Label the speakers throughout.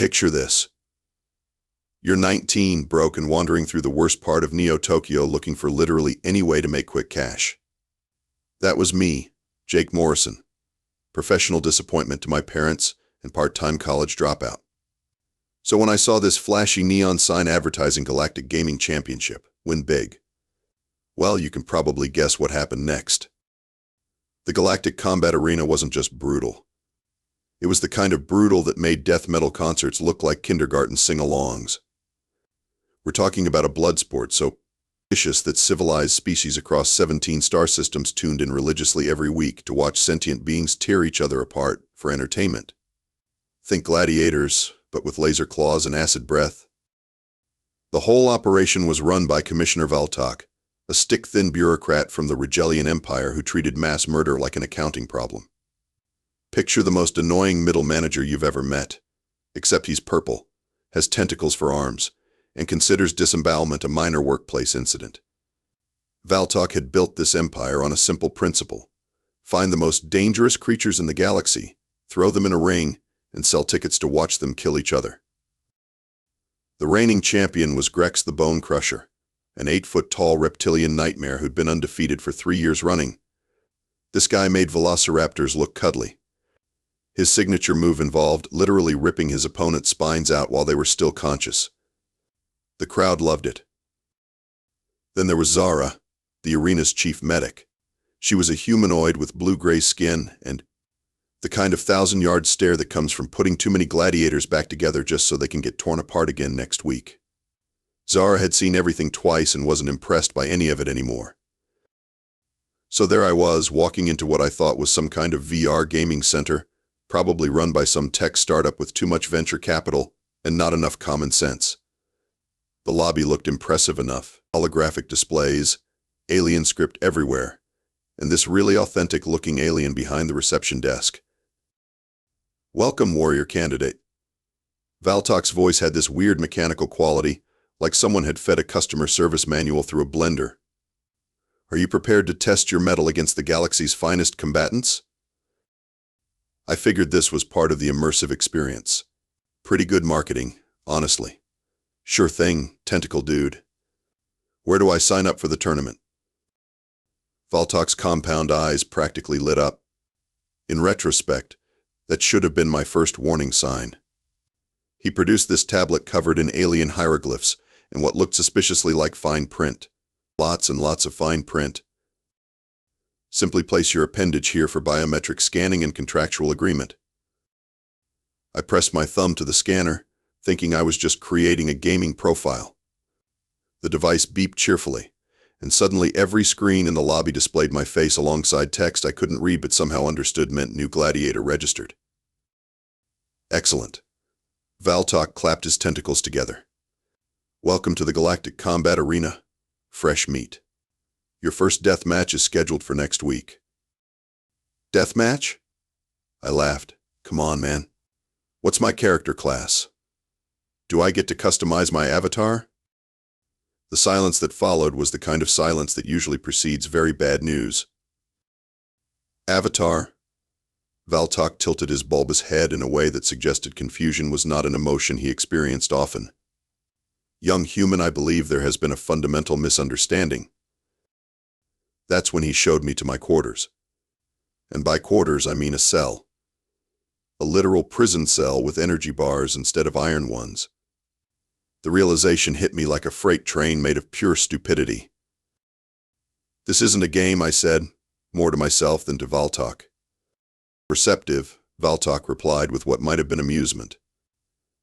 Speaker 1: Picture this. You're 19, broke, and wandering through the worst part of Neo-Tokyo looking for literally any way to make quick cash. That was me, Jake Morrison. Professional disappointment to my parents and part-time college dropout. So when I saw this flashy neon sign advertising Galactic Gaming Championship, win big, well, you can probably guess what happened next. The Galactic Combat Arena wasn't just brutal. It was the kind of brutal that made death metal concerts look like kindergarten sing-alongs. We're talking about a Bloodsport so vicious that civilized species across 17 star systems tuned in religiously every week to watch sentient beings tear each other apart for entertainment. Think gladiators, but with laser claws and acid breath. The whole operation was run by Commissioner Valtok, a stick-thin bureaucrat from the Regelian Empire who treated mass murder like an accounting problem. Picture the most annoying middle manager you've ever met, except he's purple, has tentacles for arms, and considers disembowelment a minor workplace incident. Valtok had built this empire on a simple principle: find the most dangerous creatures in the galaxy, throw them in a ring, and sell tickets to watch them kill each other. The reigning champion was Grex the Bone Crusher, an 8-foot-tall reptilian nightmare who'd been undefeated for 3 years running. This guy made velociraptors look cuddly. His signature move involved literally ripping his opponent's spines out while they were still conscious. The crowd loved it. Then there was Zara, the arena's chief medic. She was a humanoid with blue-gray skin and the kind of 1,000-yard stare that comes from putting too many gladiators back together just so they can get torn apart again next week. Zara had seen everything twice and wasn't impressed by any of it anymore. So there I was, walking into what I thought was some kind of VR gaming center, probably run by some tech startup with too much venture capital and not enough common sense. The lobby looked impressive enough. Holographic displays, alien script everywhere, and this really authentic-looking alien behind the reception desk. "Welcome, warrior candidate." Valtok's voice had this weird mechanical quality, like someone had fed a customer service manual through a blender. "Are you prepared to test your mettle against the galaxy's finest combatants?" I figured this was part of the immersive experience. Pretty good marketing, honestly. "Sure thing, tentacle dude. Where do I sign up for the tournament?" Valtok's compound eyes practically lit up. In retrospect, that should have been my first warning sign. He produced this tablet covered in alien hieroglyphs and what looked suspiciously like fine print. Lots and lots of fine print. "Simply place your appendage here for biometric scanning and contractual agreement." I pressed my thumb to the scanner, thinking I was just creating a gaming profile. The device beeped cheerfully, and suddenly every screen in the lobby displayed my face alongside text I couldn't read but somehow understood meant new Gladiator registered. Excellent. Valtok clapped his tentacles together. "Welcome to the Galactic Combat Arena. Fresh meat. Your first death match is scheduled for next week." "Death match?" I laughed. "Come on, man. What's my character class? Do I get to customize my avatar?" The silence that followed was the kind of silence that usually precedes very bad news. "Avatar?" Valtok tilted his bulbous head in a way that suggested confusion was not an emotion he experienced often. "Young human, I believe there has been a fundamental misunderstanding." That's when he showed me to my quarters. And by quarters, I mean a cell. A literal prison cell with energy bars instead of iron ones. The realization hit me like a freight train made of pure stupidity. "This isn't a game," I said, more to myself than to Valtok. "Perceptive," Valtok replied with what might have been amusement.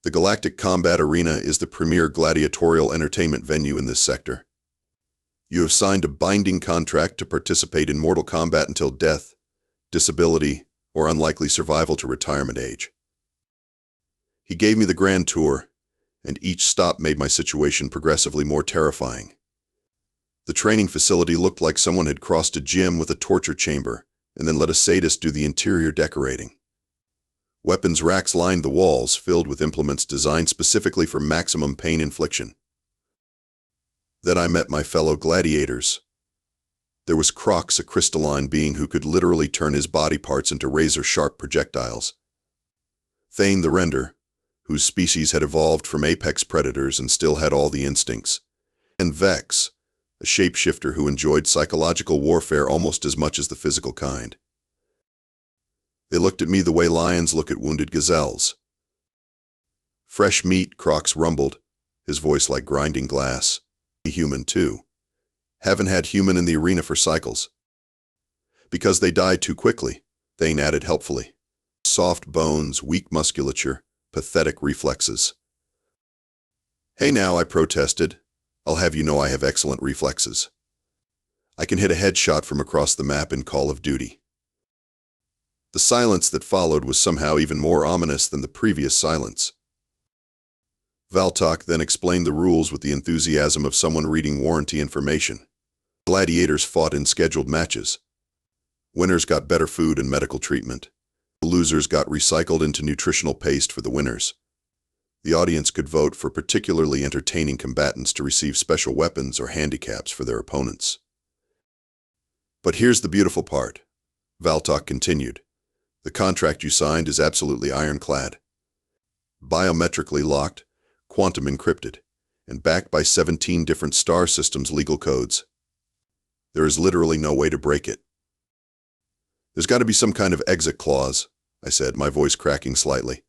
Speaker 1: "The Galactic Combat Arena is the premier gladiatorial entertainment venue in this sector. You have signed a binding contract to participate in mortal combat until death, disability, or unlikely survival to retirement age." He gave me the grand tour, and each stop made my situation progressively more terrifying. The training facility looked like someone had crossed a gym with a torture chamber and then let a sadist do the interior decorating. Weapons racks lined the walls, filled with implements designed specifically for maximum pain infliction. Then I met my fellow gladiators. There was Crocs, a crystalline being who could literally turn his body parts into razor-sharp projectiles. Thane the Render, whose species had evolved from apex predators and still had all the instincts, and Vex, a shapeshifter who enjoyed psychological warfare almost as much as the physical kind. They looked at me the way lions look at wounded gazelles. Fresh meat, Crocs rumbled, his voice like grinding glass. Human, too. Haven't had human in the arena for cycles. Because they died too quickly, Thane added helpfully. Soft bones, weak musculature, pathetic reflexes. Hey now, I protested. I'll have you know I have excellent reflexes. I can hit a headshot from across the map in Call of Duty. The silence that followed was somehow even more ominous than the previous silence. Valtok then explained the rules with the enthusiasm of someone reading warranty information. Gladiators fought in scheduled matches. Winners got better food and medical treatment. Losers got recycled into nutritional paste for the winners. The audience could vote for particularly entertaining combatants to receive special weapons or handicaps for their opponents. But here's the beautiful part, Valtok continued. The contract you signed is absolutely ironclad. Biometrically locked, quantum encrypted, and backed by 17 different star systems' legal codes. There is literally no way to break it. There's got to be some kind of exit clause, I said, my voice cracking slightly.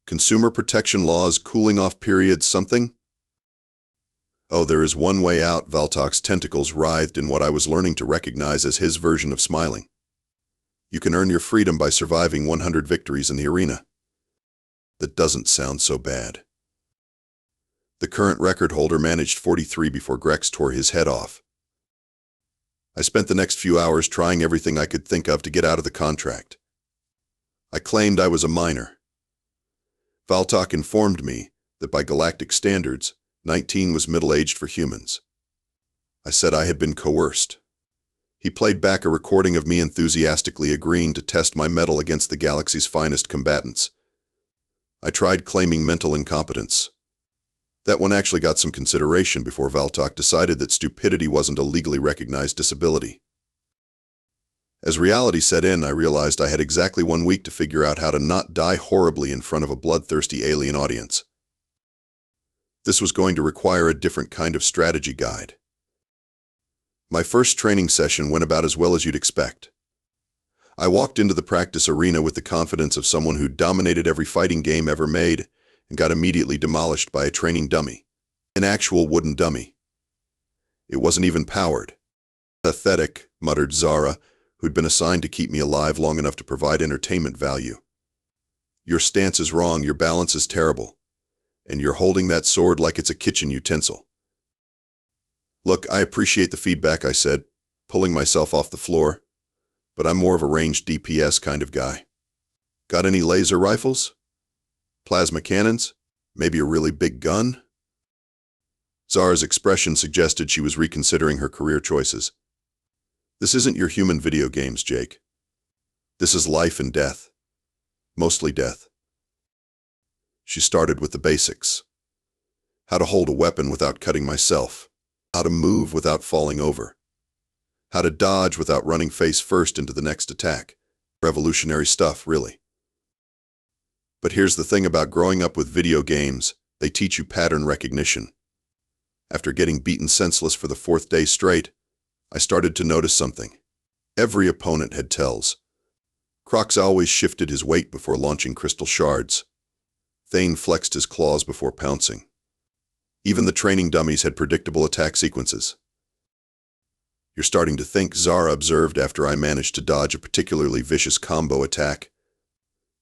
Speaker 1: Consumer protection laws, cooling off period, something? Oh, there is one way out. Valtok's tentacles writhed in what I was learning to recognize as his version of smiling. You can earn your freedom by surviving 100 victories in the arena. That doesn't sound so bad. The current record holder managed 43 before Grex tore his head off. I spent the next few hours trying everything I could think of to get out of the contract. I claimed I was a minor. Valtok informed me that by galactic standards, 19 was middle-aged for humans. I said I had been coerced. He played back a recording of me enthusiastically agreeing to test my mettle against the galaxy's finest combatants. I tried claiming mental incompetence. That one actually got some consideration before Valtok decided that stupidity wasn't a legally recognized disability. As reality set in, I realized I had exactly 1 week to figure out how to not die horribly in front of a bloodthirsty alien audience. This was going to require a different kind of strategy guide. My first training session went about as well as you'd expect. I walked into the practice arena with the confidence of someone who dominated every fighting game ever made and got immediately demolished by a training dummy. An actual wooden dummy. It wasn't even powered. Pathetic, muttered Zara, who'd been assigned to keep me alive long enough to provide entertainment value. Your stance is wrong, your balance is terrible, and you're holding that sword like it's a kitchen utensil. Look, I appreciate the feedback, I said, pulling myself off the floor, but I'm more of a ranged DPS kind of guy. Got any laser rifles? Plasma cannons? Maybe a really big gun? Zara's expression suggested she was reconsidering her career choices. This isn't your human video games, Jake. This is life and death. Mostly death. She started with the basics. How to hold a weapon without cutting myself. How to move without falling over. How to dodge without running face first into the next attack. Revolutionary stuff, really. But here's the thing about growing up with video games, they teach you pattern recognition. After getting beaten senseless for the 4th day straight, I started to notice something. Every opponent had tells. Crocs always shifted his weight before launching crystal shards. Thane flexed his claws before pouncing. Even the training dummies had predictable attack sequences. You're starting to think, Zara observed after I managed to dodge a particularly vicious combo attack.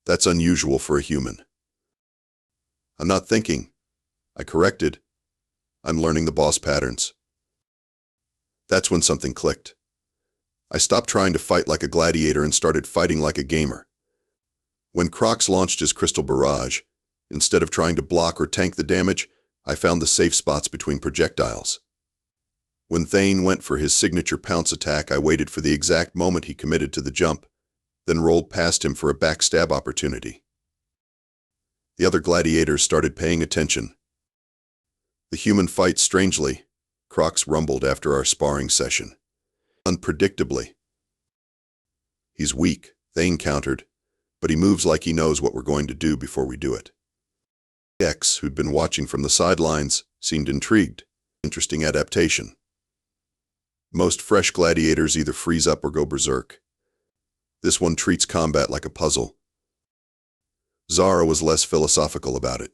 Speaker 1: That's unusual for a human. I'm not thinking, I corrected. I'm learning the boss patterns. That's when something clicked. I stopped trying to fight like a gladiator and started fighting like a gamer. When Crocs launched his crystal barrage, instead of trying to block or tank the damage, I found the safe spots between projectiles. When Thane went for his signature pounce attack, I waited for the exact moment he committed to the jump, then rolled past him for a backstab opportunity. The other gladiators started paying attention. The human fight strangely, Crocs rumbled after our sparring session. Unpredictably. He's weak, Thane countered, but he moves like he knows what we're going to do before we do it. X, who'd been watching from the sidelines, seemed intrigued. Interesting adaptation. Most fresh gladiators either freeze up or go berserk. This one treats combat like a puzzle. Zara was less philosophical about it.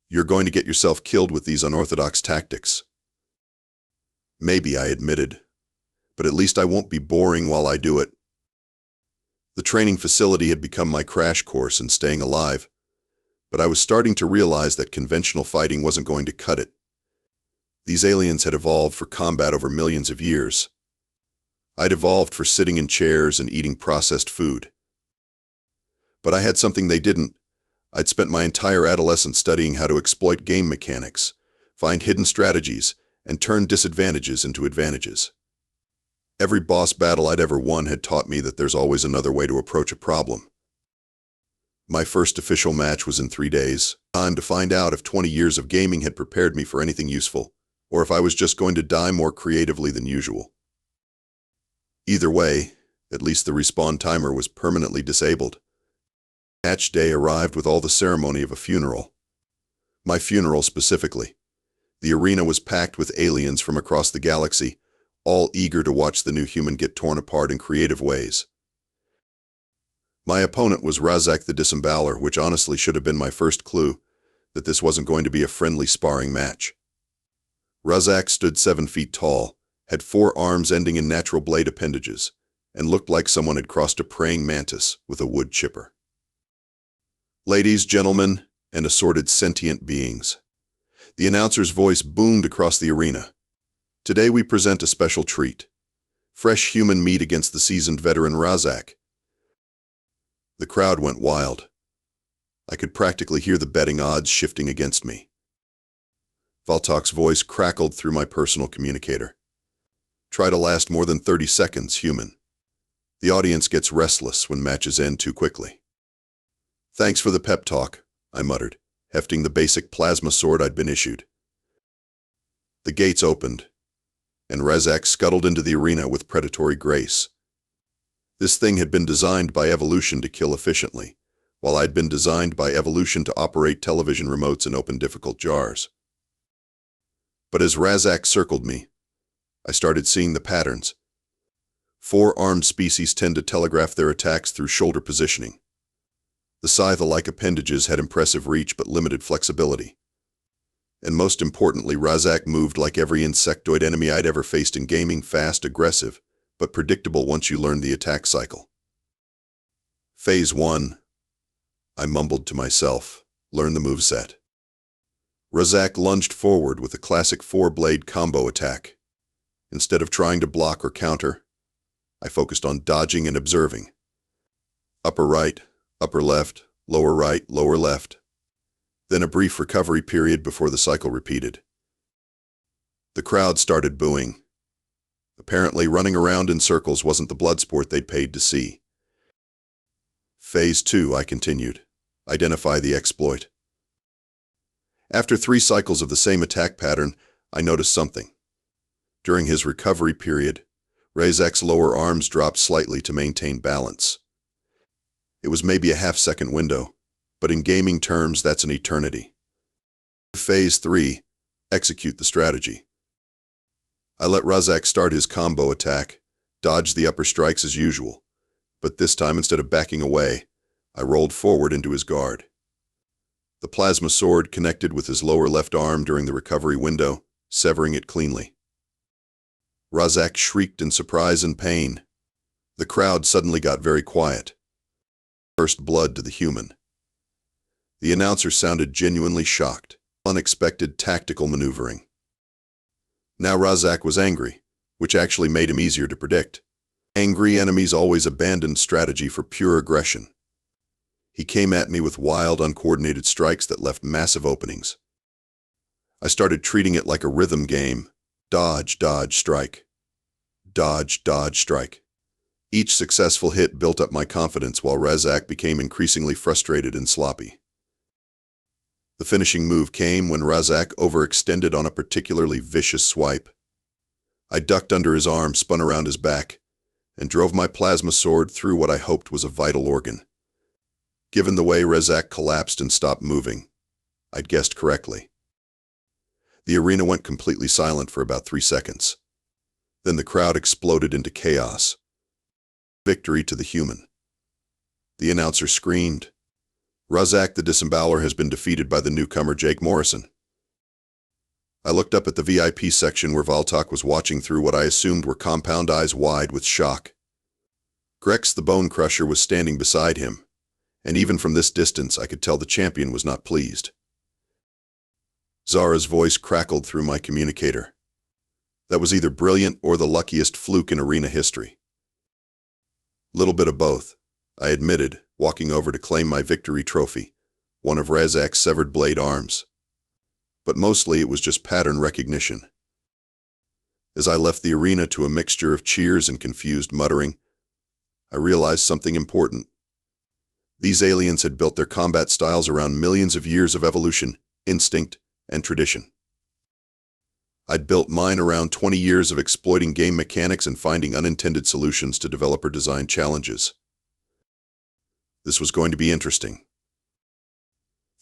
Speaker 1: You're going to get yourself killed with these unorthodox tactics. Maybe, I admitted, but at least I won't be boring while I do it. The training facility had become my crash course in staying alive, but I was starting to realize that conventional fighting wasn't going to cut it. These aliens had evolved for combat over millions of years. I'd evolved for sitting in chairs and eating processed food. But I had something they didn't. I'd spent my entire adolescence studying how to exploit game mechanics, find hidden strategies, and turn disadvantages into advantages. Every boss battle I'd ever won had taught me that there's always another way to approach a problem. My first official match was in 3 days. Time to find out if 20 years of gaming had prepared me for anything useful, or if I was just going to die more creatively than usual. Either way, at least the respawn timer was permanently disabled. Match day arrived with all the ceremony of a funeral. My funeral specifically. The arena was packed with aliens from across the galaxy, all eager to watch the new human get torn apart in creative ways. My opponent was Razak the Disemballer, which honestly should have been my first clue that this wasn't going to be a friendly sparring match. Razak stood 7 feet tall, had 4 arms ending in natural blade appendages, and looked like someone had crossed a praying mantis with a wood chipper. Ladies, gentlemen, and assorted sentient beings. The announcer's voice boomed across the arena. Today we present a special treat. Fresh human meat against the seasoned veteran Razak. The crowd went wild. I could practically hear the betting odds shifting against me. Valtok's voice crackled through my personal communicator. Try to last more than 30 seconds, human. The audience gets restless when matches end too quickly. Thanks for the pep talk, I muttered, hefting the basic plasma sword I'd been issued. The gates opened, and Razak scuttled into the arena with predatory grace. This thing had been designed by evolution to kill efficiently, while I'd been designed by evolution to operate television remotes and open difficult jars. But as Razak circled me, I started seeing the patterns. 4-armed species tend to telegraph their attacks through shoulder positioning. The scythe-like appendages had impressive reach but limited flexibility. And most importantly, Razak moved like every insectoid enemy I'd ever faced in gaming, fast, aggressive, but predictable once you learned the attack cycle. Phase 1. I mumbled to myself, learn the moveset. Razak lunged forward with a classic 4-blade combo attack. Instead of trying to block or counter, I focused on dodging and observing. Upper right, upper left, lower right, lower left. Then a brief recovery period before the cycle repeated. The crowd started booing. Apparently, running around in circles wasn't the Bloodsport they'd paid to see. Phase 2, I continued. Identify the exploit. After 3 cycles of the same attack pattern, I noticed something. During his recovery period, Razak's lower arms dropped slightly to maintain balance. It was maybe a half-second window, but in gaming terms, that's an eternity. Phase 3, execute the strategy. I let Razak start his combo attack, dodged the upper strikes as usual, but this time, instead of backing away, I rolled forward into his guard. The plasma sword connected with his lower left arm during the recovery window, severing it cleanly. Razak shrieked in surprise and pain. The crowd suddenly got very quiet. First blood to the human. The announcer sounded genuinely shocked. Unexpected tactical maneuvering. Now Razak was angry, which actually made him easier to predict. Angry enemies always abandoned strategy for pure aggression. He came at me with wild, uncoordinated strikes that left massive openings. I started treating it like a rhythm game. Dodge, dodge, strike. Dodge, dodge, strike. Each successful hit built up my confidence while Razak became increasingly frustrated and sloppy. The finishing move came when Razak overextended on a particularly vicious swipe. I ducked under his arm, spun around his back, and drove my plasma sword through what I hoped was a vital organ. Given the way Razak collapsed and stopped moving, I'd guessed correctly. The arena went completely silent for about 3 seconds. Then the crowd exploded into chaos. Victory to the human. The announcer screamed. Razak the Disemboweler has been defeated by the newcomer Jake Morrison. I looked up at the VIP section where Valtok was watching through what I assumed were compound eyes wide with shock. Grex the Bone Crusher was standing beside him, and even from this distance I could tell the champion was not pleased. Zara's voice crackled through my communicator. That was either brilliant or the luckiest fluke in arena history. Little bit of both, I admitted, walking over to claim my victory trophy, one of Razak's severed blade arms. But mostly it was just pattern recognition. As I left the arena to a mixture of cheers and confused muttering, I realized something important. These aliens had built their combat styles around millions of years of evolution, instinct, and tradition. I'd built mine around 20 years of exploiting game mechanics and finding unintended solutions to developer-designed challenges. This was going to be interesting.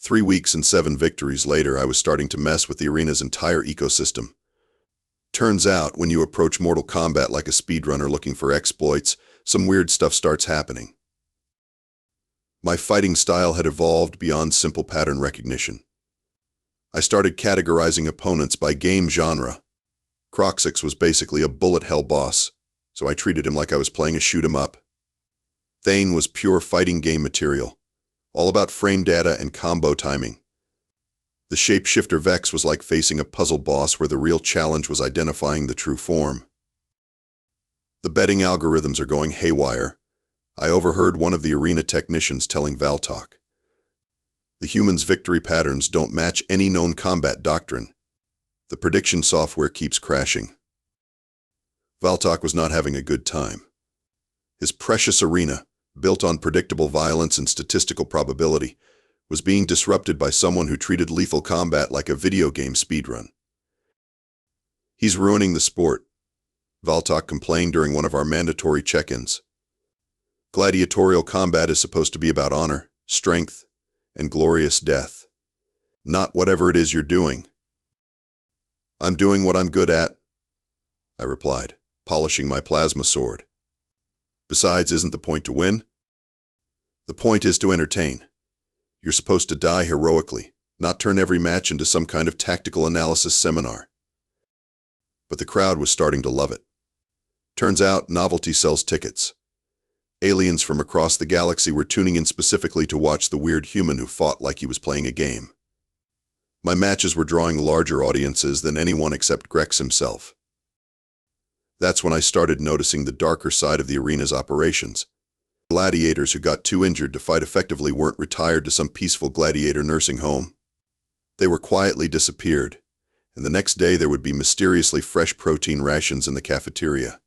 Speaker 1: 3 weeks and 7 victories later, I was starting to mess with the arena's entire ecosystem. Turns out, when you approach Mortal Kombat like a speedrunner looking for exploits, some weird stuff starts happening. My fighting style had evolved beyond simple pattern recognition. I started categorizing opponents by game genre. Croxix was basically a bullet hell boss, so I treated him like I was playing a shoot-'em-up. Thane was pure fighting game material, all about frame data and combo timing. The shapeshifter Vex was like facing a puzzle boss where the real challenge was identifying the true form. The betting algorithms are going haywire. I overheard one of the arena technicians telling Valtok. The human's victory patterns don't match any known combat doctrine. The prediction software keeps crashing. Valtok was not having a good time. His precious arena, built on predictable violence and statistical probability, was being disrupted by someone who treated lethal combat like a video game speedrun. He's ruining the sport, Valtok complained during one of our mandatory check-ins. Gladiatorial combat is supposed to be about honor, strength, and glorious death. Not whatever it is you're doing. I'm doing what I'm good at, I replied, polishing my plasma sword. Besides, isn't the point to win? The point is to entertain. You're supposed to die heroically, not turn every match into some kind of tactical analysis seminar. But the crowd was starting to love it. Turns out, novelty sells tickets. Aliens from across the galaxy were tuning in specifically to watch the weird human who fought like he was playing a game. My matches were drawing larger audiences than anyone except Grex himself. That's when I started noticing the darker side of the arena's operations. Gladiators who got too injured to fight effectively weren't retired to some peaceful gladiator nursing home. They were quietly disappeared, and the next day there would be mysteriously fresh protein rations in the cafeteria.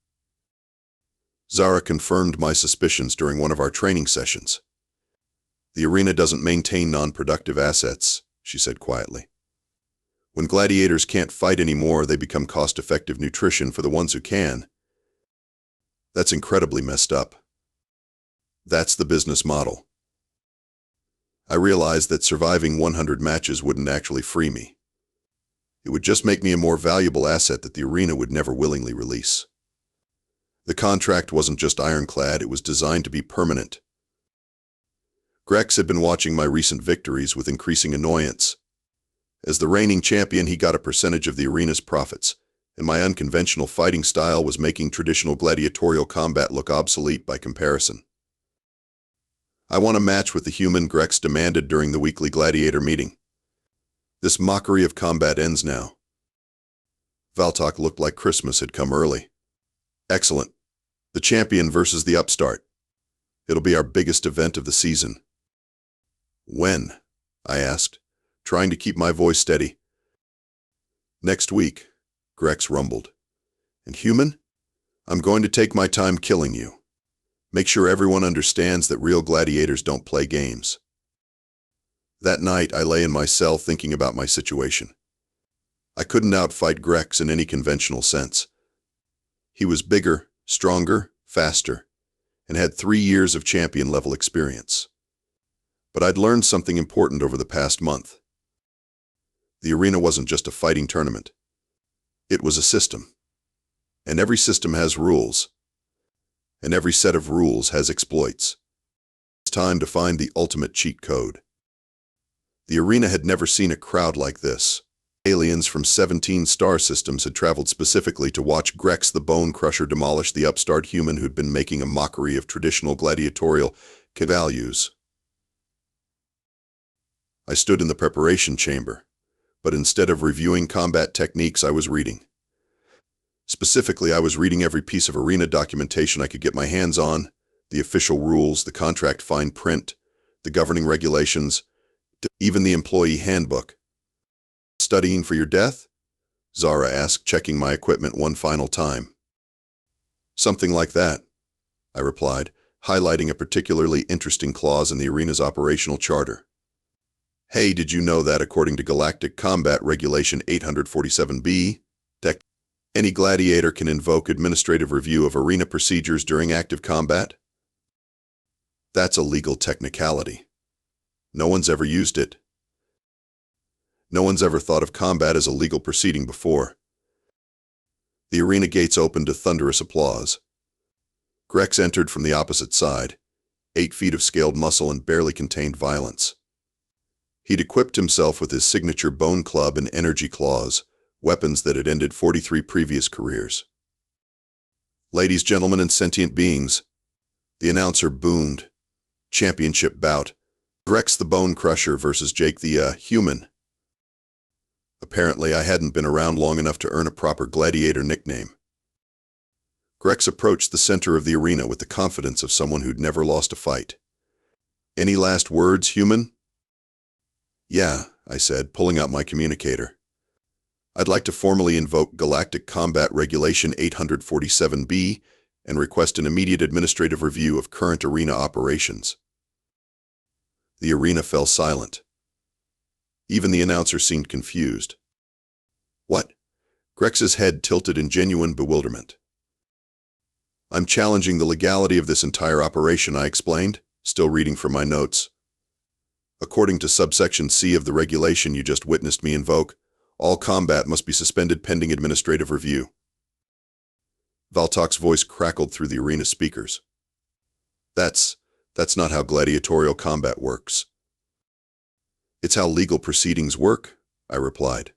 Speaker 1: Zara confirmed my suspicions during one of our training sessions. The arena doesn't maintain non-productive assets, she said quietly. When gladiators can't fight anymore, they become cost-effective nutrition for the ones who can. That's incredibly messed up. That's the business model. I realized that surviving 100 matches wouldn't actually free me. It would just make me a more valuable asset that the arena would never willingly release. The contract wasn't just ironclad, it was designed to be permanent. Grex had been watching my recent victories with increasing annoyance. As the reigning champion, he got a percentage of the arena's profits, and my unconventional fighting style was making traditional gladiatorial combat look obsolete by comparison. I want a match with the human, Grex demanded during the weekly gladiator meeting. This mockery of combat ends now. Valtok looked like Christmas had come early. Excellent. The champion versus the upstart. It'll be our biggest event of the season. When? I asked, trying to keep my voice steady. Next week, Grex rumbled. And human? I'm going to take my time killing you. Make sure everyone understands that real gladiators don't play games. That night, I lay in my cell thinking about my situation. I couldn't outfight Grex in any conventional sense. He was bigger, stronger, faster, and had 3 years of champion-level experience. But I'd learned something important over the past month. The arena wasn't just a fighting tournament. It was a system. And every system has rules. And every set of rules has exploits. It's time to find the ultimate cheat code. The arena had never seen a crowd like this. Aliens from 17 star systems had traveled specifically to watch Grex the Bone Crusher demolish the upstart human who'd been making a mockery of traditional gladiatorial values. I stood in the preparation chamber, but instead of reviewing combat techniques, I was reading. Specifically, I was reading every piece of arena documentation I could get my hands on, the official rules, the contract fine print, the governing regulations, even the employee handbook. Studying for your death? Zara asked, checking my equipment one final time. Something like that, I replied, highlighting a particularly interesting clause in the arena's operational charter. Hey, did you know that according to Galactic Combat Regulation 847B, any gladiator can invoke administrative review of arena procedures during active combat? That's a legal technicality. No one's ever used it. No one's ever thought of combat as a legal proceeding before. The arena gates opened to thunderous applause. Grex entered from the opposite side, 8 feet of scaled muscle and barely contained violence. He'd equipped himself with his signature bone club and energy claws, weapons that had ended 43 previous careers. Ladies, gentlemen, and sentient beings, the announcer boomed. Championship bout. Grex the Bone Crusher versus Jake the, Human. Apparently, I hadn't been around long enough to earn a proper gladiator nickname. Grex approached the center of the arena with the confidence of someone who'd never lost a fight. Any last words, human? Yeah, I said, pulling out my communicator. I'd like to formally invoke Galactic Combat Regulation 847B and request an immediate administrative review of current arena operations. The arena fell silent. Even the announcer seemed confused. What? Grex's head tilted in genuine bewilderment. I'm challenging the legality of this entire operation, I explained, still reading from my notes. According to subsection C of the regulation you just witnessed me invoke, all combat must be suspended pending administrative review. Valtok's voice crackled through the arena speakers. That's not how gladiatorial combat works. It's how legal proceedings work, I replied.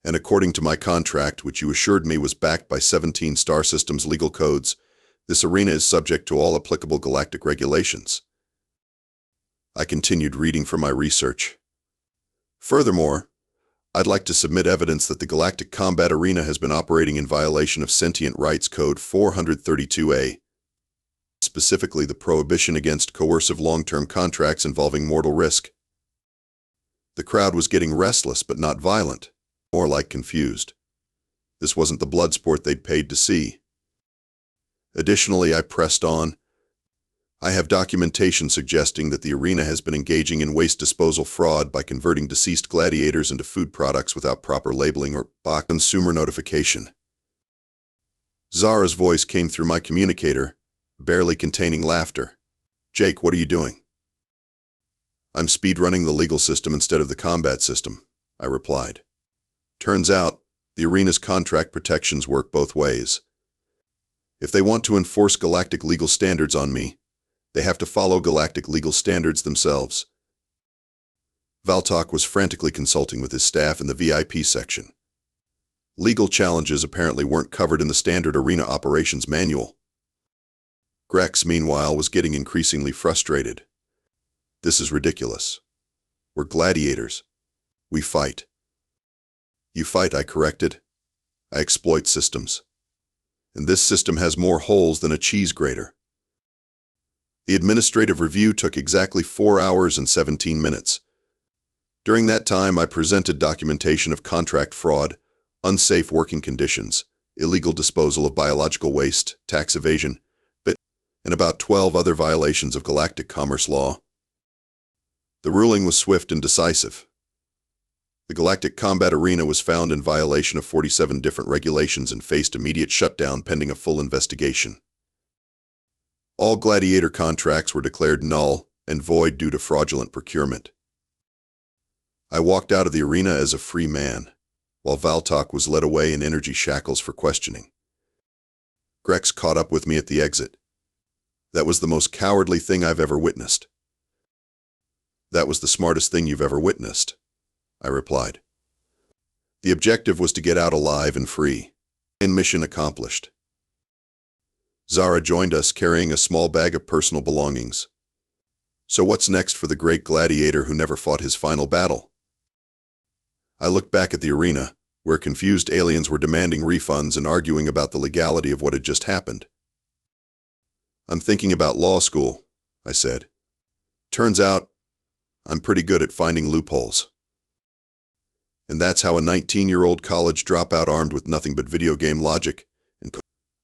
Speaker 1: And according to my contract, which you assured me was backed by 17 star systems legal codes, this arena is subject to all applicable galactic regulations. I continued reading from my research. Furthermore, I'd like to submit evidence that the Galactic Combat Arena has been operating in violation of Sentient Rights Code 432A, specifically the prohibition against coercive long-term contracts involving mortal risk. The crowd was getting restless but not violent, more like confused. This wasn't the Bloodsport they'd paid to see. Additionally, I pressed on. I have documentation suggesting that the arena has been engaging in waste disposal fraud by converting deceased gladiators into food products without proper labeling or consumer notification. Zara's voice came through my communicator, barely containing laughter. Jake, what are you doing? I'm speedrunning the legal system instead of the combat system, I replied. Turns out, the arena's contract protections work both ways. If they want to enforce galactic legal standards on me, they have to follow galactic legal standards themselves. Valtok was frantically consulting with his staff in the VIP section. Legal challenges apparently weren't covered in the standard arena operations manual. Grex, meanwhile, was getting increasingly frustrated. This is ridiculous. We're gladiators. We fight. You fight, I corrected. I exploit systems. And this system has more holes than a cheese grater. The administrative review took exactly 4 hours and 17 minutes. During that time, I presented documentation of contract fraud, unsafe working conditions, illegal disposal of biological waste, tax evasion, and about 12 other violations of galactic commerce law. The ruling was swift and decisive. The Galactic Combat Arena was found in violation of 47 different regulations and faced immediate shutdown pending a full investigation. All gladiator contracts were declared null and void due to fraudulent procurement. I walked out of the arena as a free man, while Valtok was led away in energy shackles for questioning. Grex caught up with me at the exit. That was the most cowardly thing I've ever witnessed. That was the smartest thing you've ever witnessed, I replied. The objective was to get out alive and free, and mission accomplished. Zara joined us carrying a small bag of personal belongings. So what's next for the great gladiator who never fought his final battle? I looked back at the arena, where confused aliens were demanding refunds and arguing about the legality of what had just happened. I'm thinking about law school, I said. Turns out, I'm pretty good at finding loopholes. And that's how a 19-year-old college dropout armed with nothing but video game logic and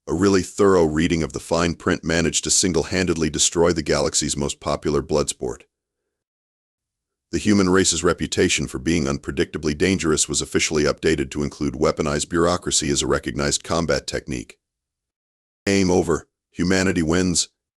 Speaker 1: a really thorough reading of the fine print managed to single-handedly destroy the galaxy's most popular Bloodsport. The human race's reputation for being unpredictably dangerous was officially updated to include weaponized bureaucracy as a recognized combat technique. Game over, humanity wins,